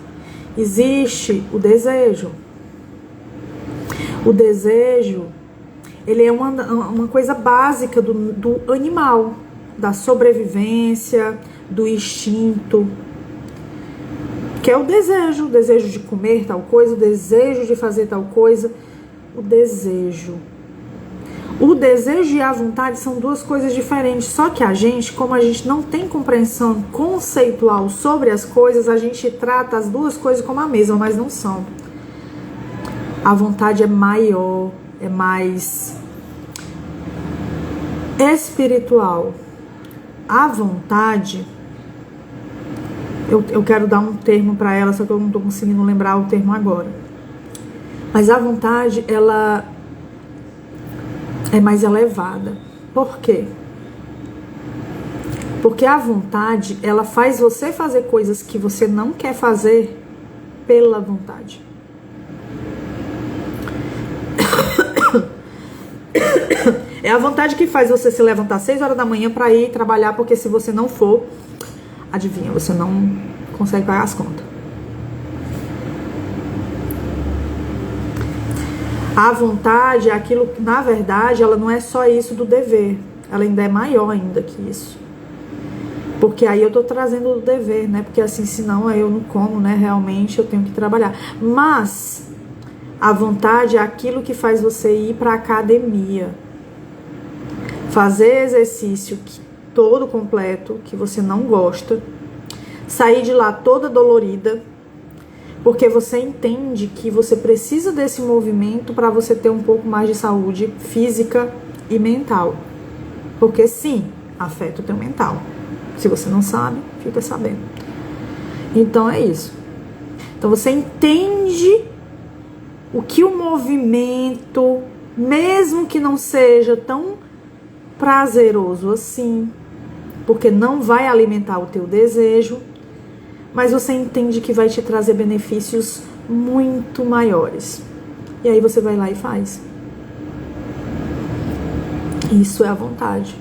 Existe o desejo. O desejo, ele é uma coisa básica do animal, da sobrevivência, do instinto, que é o desejo de comer tal coisa, o desejo de fazer tal coisa, o desejo. O desejo e a vontade são duas coisas diferentes, só que a gente, como a gente não tem compreensão conceitual sobre as coisas, a gente trata as duas coisas como a mesma, mas não são. A vontade é maior, é mais espiritual. A vontade, eu quero dar um termo para ela, só que eu não estou conseguindo lembrar o termo agora. Mas a vontade, ela é mais elevada. Por quê? Porque a vontade, ela faz você fazer coisas que você não quer fazer pela vontade. É a vontade que faz você se levantar às 6 horas da manhã para ir trabalhar, porque se você não for, adivinha, você não consegue pagar as contas. A vontade é aquilo que, na verdade, ela não é só isso do dever. Ela ainda é maior ainda que isso. Porque aí eu tô trazendo o dever, né? Porque assim, senão eu não como, né? Realmente eu tenho que trabalhar. Mas a vontade é aquilo que faz você ir pra academia. Fazer exercício todo completo, que você não gosta. Sair de lá toda dolorida. Porque você entende que você precisa desse movimento para você ter um pouco mais de saúde física e mental. Porque sim, afeta o teu mental. Se você não sabe, fica sabendo. Então é isso. Então você entende o que o movimento, mesmo que não seja tão prazeroso assim, porque não vai alimentar o teu desejo, mas você entende que vai te trazer benefícios muito maiores. E aí você vai lá e faz. Isso é a vontade.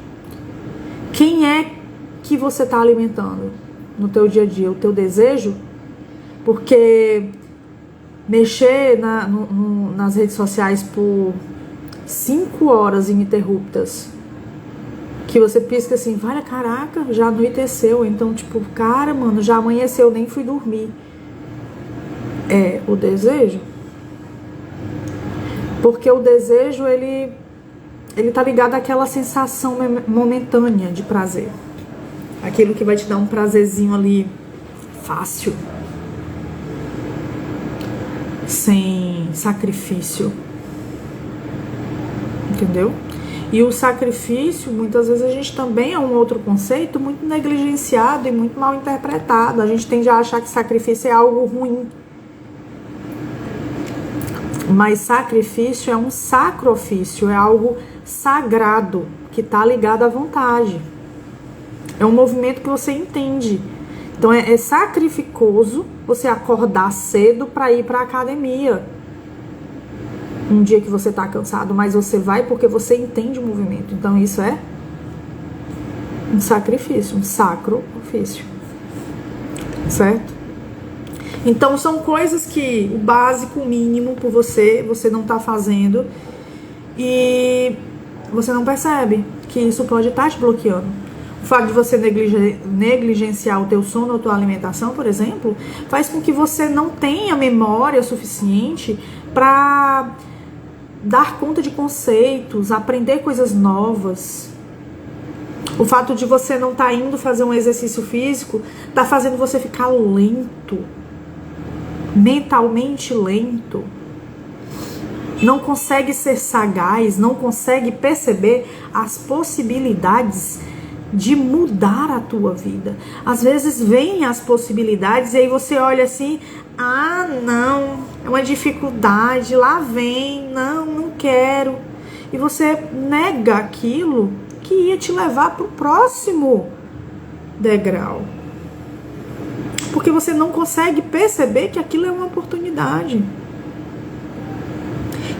Quem é que você está alimentando no teu dia a dia? O teu desejo? Porque mexer nas redes sociais por 5 horas ininterruptas, que você pisca assim, vale, caraca, já anoiteceu, então tipo, cara, mano, já amanheceu, nem fui dormir. É o desejo? Porque o desejo, ele tá ligado àquela sensação momentânea de prazer. Aquilo que vai te dar um prazerzinho ali fácil, sem sacrifício. Entendeu? E o sacrifício, muitas vezes a gente também é um outro conceito muito negligenciado e muito mal interpretado. A gente tende a achar que sacrifício é algo ruim. Mas sacrifício é um sacro-ofício, é algo sagrado, que está ligado à vontade. É um movimento que você entende. Então é sacrificoso você acordar cedo para ir para a academia. Um dia que você tá cansado, mas você vai porque você entende o movimento. Então isso é um sacrifício, um sacro ofício. certo? Então são coisas que o básico, o mínimo por você não tá fazendo e você não percebe que isso pode estar te bloqueando. O fato de você negligenciar o teu sono ou a tua alimentação, por exemplo, faz com que você não tenha memória suficiente para dar conta de conceitos, aprender coisas novas. O fato de você não estar indo fazer um exercício físico está fazendo você ficar lento, mentalmente lento. Não consegue ser sagaz, não consegue perceber as possibilidades de mudar a tua vida. Às vezes vêm as possibilidades e aí você olha assim, ah, não, é uma dificuldade, lá vem, não quero. E você nega aquilo que ia te levar para o próximo degrau. Porque você não consegue perceber que aquilo é uma oportunidade.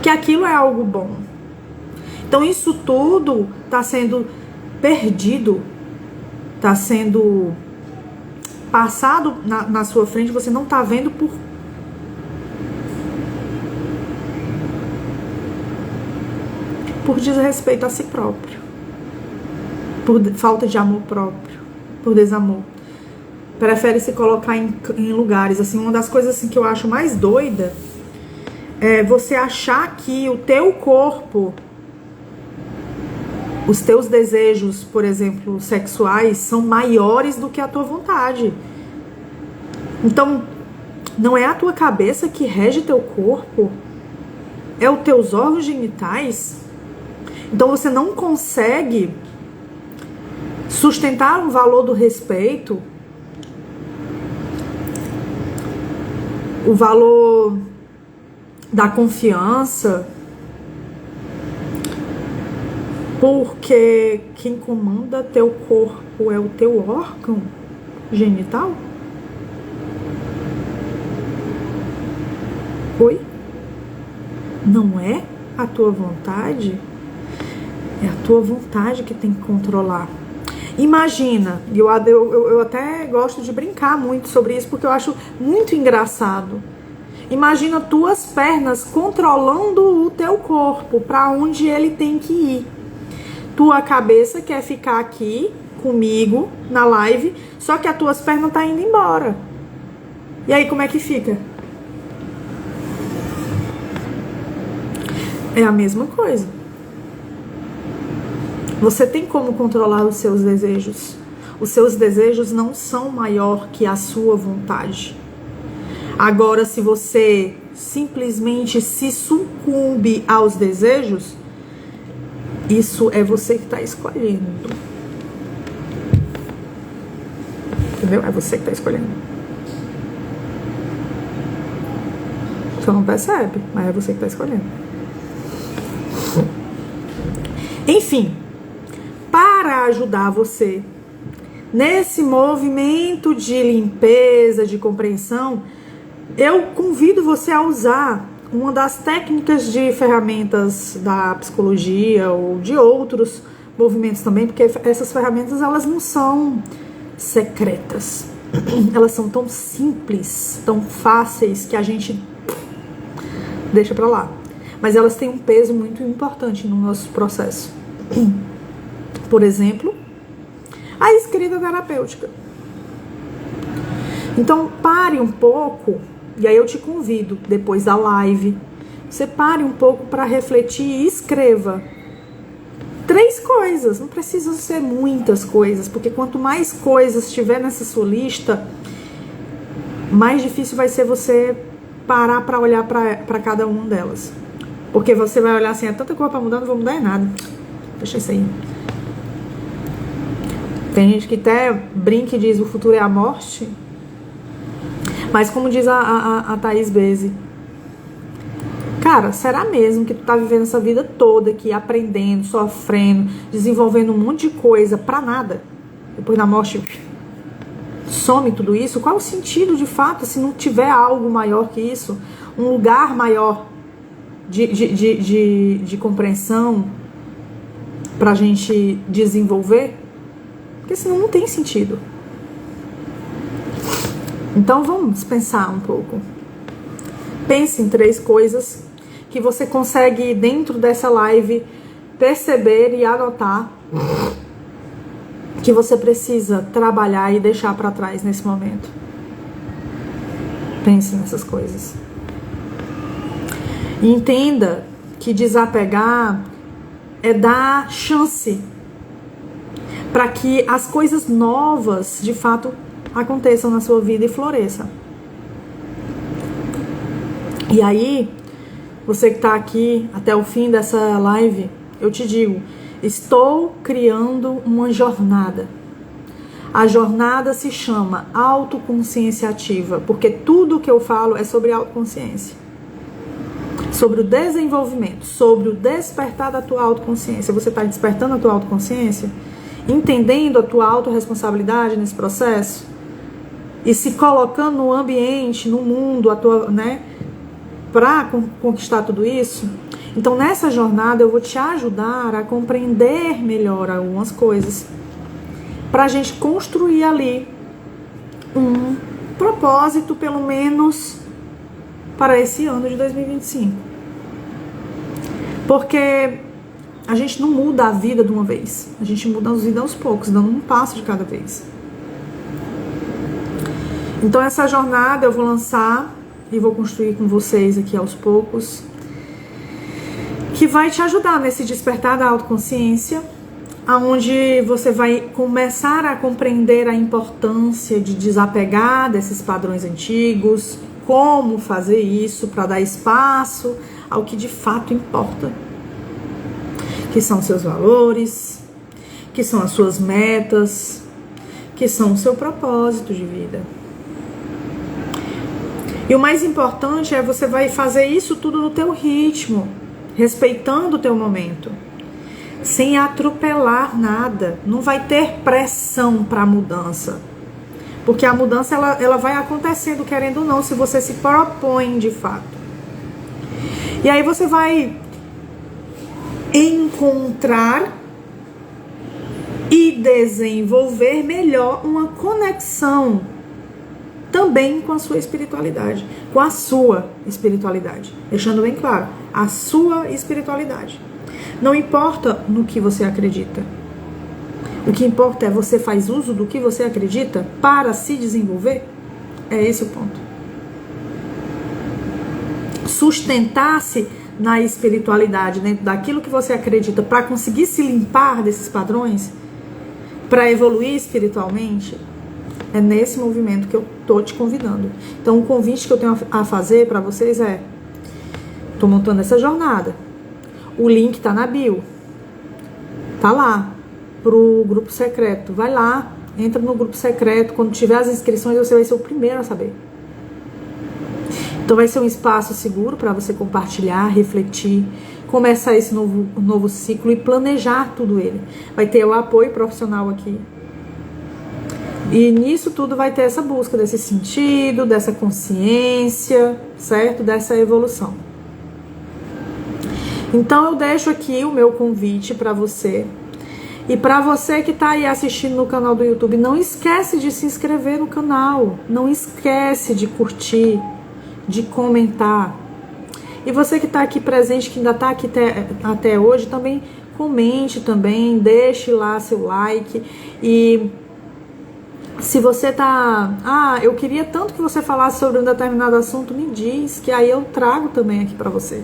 Que aquilo é algo bom. Então isso tudo está sendo perdido, está sendo passado na sua frente, você não está vendo por desrespeito a si próprio, por falta de amor próprio, por desamor. Prefere se colocar em lugares, assim, uma das coisas assim, que eu acho mais doida é você achar que o teu corpo, os teus desejos, por exemplo, sexuais, são maiores do que a tua vontade. Então, não é a tua cabeça que rege teu corpo, é os teus órgãos genitais. Então, você não consegue sustentar o valor do respeito, o valor da confiança, porque quem comanda teu corpo é o teu órgão genital? Oi? Não é a tua vontade? É a tua vontade que tem que controlar. Imagina, eu até gosto de brincar muito sobre isso, porque eu acho muito engraçado. Imagina tuas pernas controlando o teu corpo, para onde ele tem que ir. Tua cabeça quer ficar aqui comigo na live, só que as tuas pernas estão indo embora. E aí como é que fica? É a mesma coisa. Você tem como controlar os seus desejos. Os seus desejos não são maior que a sua vontade. Agora, se você simplesmente se sucumbe aos desejos, isso é você que está escolhendo. Entendeu? É você que está escolhendo. Você não percebe, mas é você que está escolhendo. Enfim, para ajudar você nesse movimento de limpeza, de compreensão, eu convido você a usar uma das técnicas de ferramentas da psicologia ou de outros movimentos também, porque essas ferramentas, elas não são secretas. Elas são tão simples, tão fáceis, que a gente deixa pra lá. Mas elas têm um peso muito importante no nosso processo. Por exemplo, a escrita terapêutica. Então, pare um pouco, e aí eu te convido, depois da live, você pare um pouco para refletir e escreva 3 coisas. Não precisam ser muitas coisas, porque quanto mais coisas tiver nessa sua lista, mais difícil vai ser você parar para olhar para cada uma delas. Porque você vai olhar assim, é tanta coisa para mudar, não vou mudar em nada. Deixa isso aí. Tem gente que até brinca e diz o futuro é a morte. Mas como diz a Thaís Beze, cara, será mesmo que tu tá vivendo essa vida toda aqui, aprendendo, sofrendo, desenvolvendo um monte de coisa pra nada? Depois da morte some tudo isso? Qual é o sentido de fato se não tiver algo maior que isso? Um lugar maior de compreensão pra gente desenvolver? Porque senão não tem sentido. Então vamos pensar um pouco. Pense em 3 coisas que você consegue, dentro dessa live, perceber e anotar que você precisa trabalhar e deixar para trás nesse momento. Pense nessas coisas. E entenda que desapegar é dar chance para que as coisas novas, de fato, aconteçam na sua vida e floresçam. E aí, você que está aqui até o fim dessa live, eu te digo, estou criando uma jornada. A jornada se chama autoconsciência ativa, porque tudo que eu falo é sobre autoconsciência, sobre o desenvolvimento, sobre o despertar da tua autoconsciência. Você está despertando a tua autoconsciência, entendendo a tua autorresponsabilidade nesse processo e se colocando no ambiente, no mundo, para conquistar tudo isso. Então, nessa jornada, eu vou te ajudar a compreender melhor algumas coisas, para a gente construir ali um propósito, pelo menos, para esse ano de 2025. Porque a gente não muda a vida de uma vez. A gente muda a vida aos poucos, dando um passo de cada vez. Então, essa jornada eu vou lançar e vou construir com vocês aqui aos poucos, que vai te ajudar nesse despertar da autoconsciência, aonde você vai começar a compreender a importância de desapegar desses padrões antigos, como fazer isso para dar espaço ao que de fato importa, que são seus valores, que são as suas metas, que são o seu propósito de vida. E o mais importante é você vai fazer isso tudo no teu ritmo, respeitando o teu momento, sem atropelar nada. Não vai ter pressão para a mudança, porque a mudança ela vai acontecendo, querendo ou não, se você se propõe de fato. E aí você vai encontrar e desenvolver melhor uma conexão também com a sua espiritualidade, com a sua espiritualidade, deixando bem claro, a sua espiritualidade. Não importa no que você acredita, o que importa é você faz uso do que você acredita para se desenvolver. É esse o ponto. Sustentar-se na espiritualidade, dentro daquilo que você acredita, para conseguir se limpar desses padrões, para evoluir espiritualmente, é nesse movimento que eu tô te convidando. Então, o convite que eu tenho a fazer para vocês é: tô montando essa jornada. O link tá na bio. Tá lá, pro grupo secreto. Vai lá, entra no grupo secreto. Quando tiver as inscrições, você vai ser o primeiro a saber. Então, vai ser um espaço seguro para você compartilhar, refletir, começar esse novo ciclo e planejar tudo ele. Vai ter o apoio profissional aqui. E nisso tudo vai ter essa busca desse sentido, dessa consciência, certo? Dessa evolução. Então eu deixo aqui o meu convite para você. E para você que está aí assistindo no canal do YouTube, não esquece de se inscrever no canal. Não esquece de curtir, de comentar. E você que está aqui presente, que ainda está aqui até hoje, também comente também, deixe lá seu like. E se você tá... eu queria tanto que você falasse sobre um determinado assunto, me diz, que aí eu trago também aqui pra você,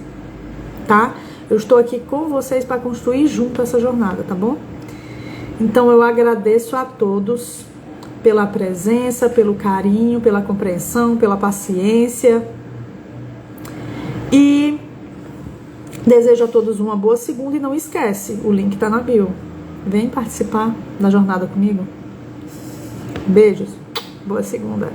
tá? Eu estou aqui com vocês para construir junto essa jornada, tá bom? Então eu agradeço a todos pela presença, pelo carinho, pela compreensão, pela paciência. E desejo a todos uma boa segunda e não esquece, o link tá na bio. Vem participar da jornada comigo. Beijos, boa segunda.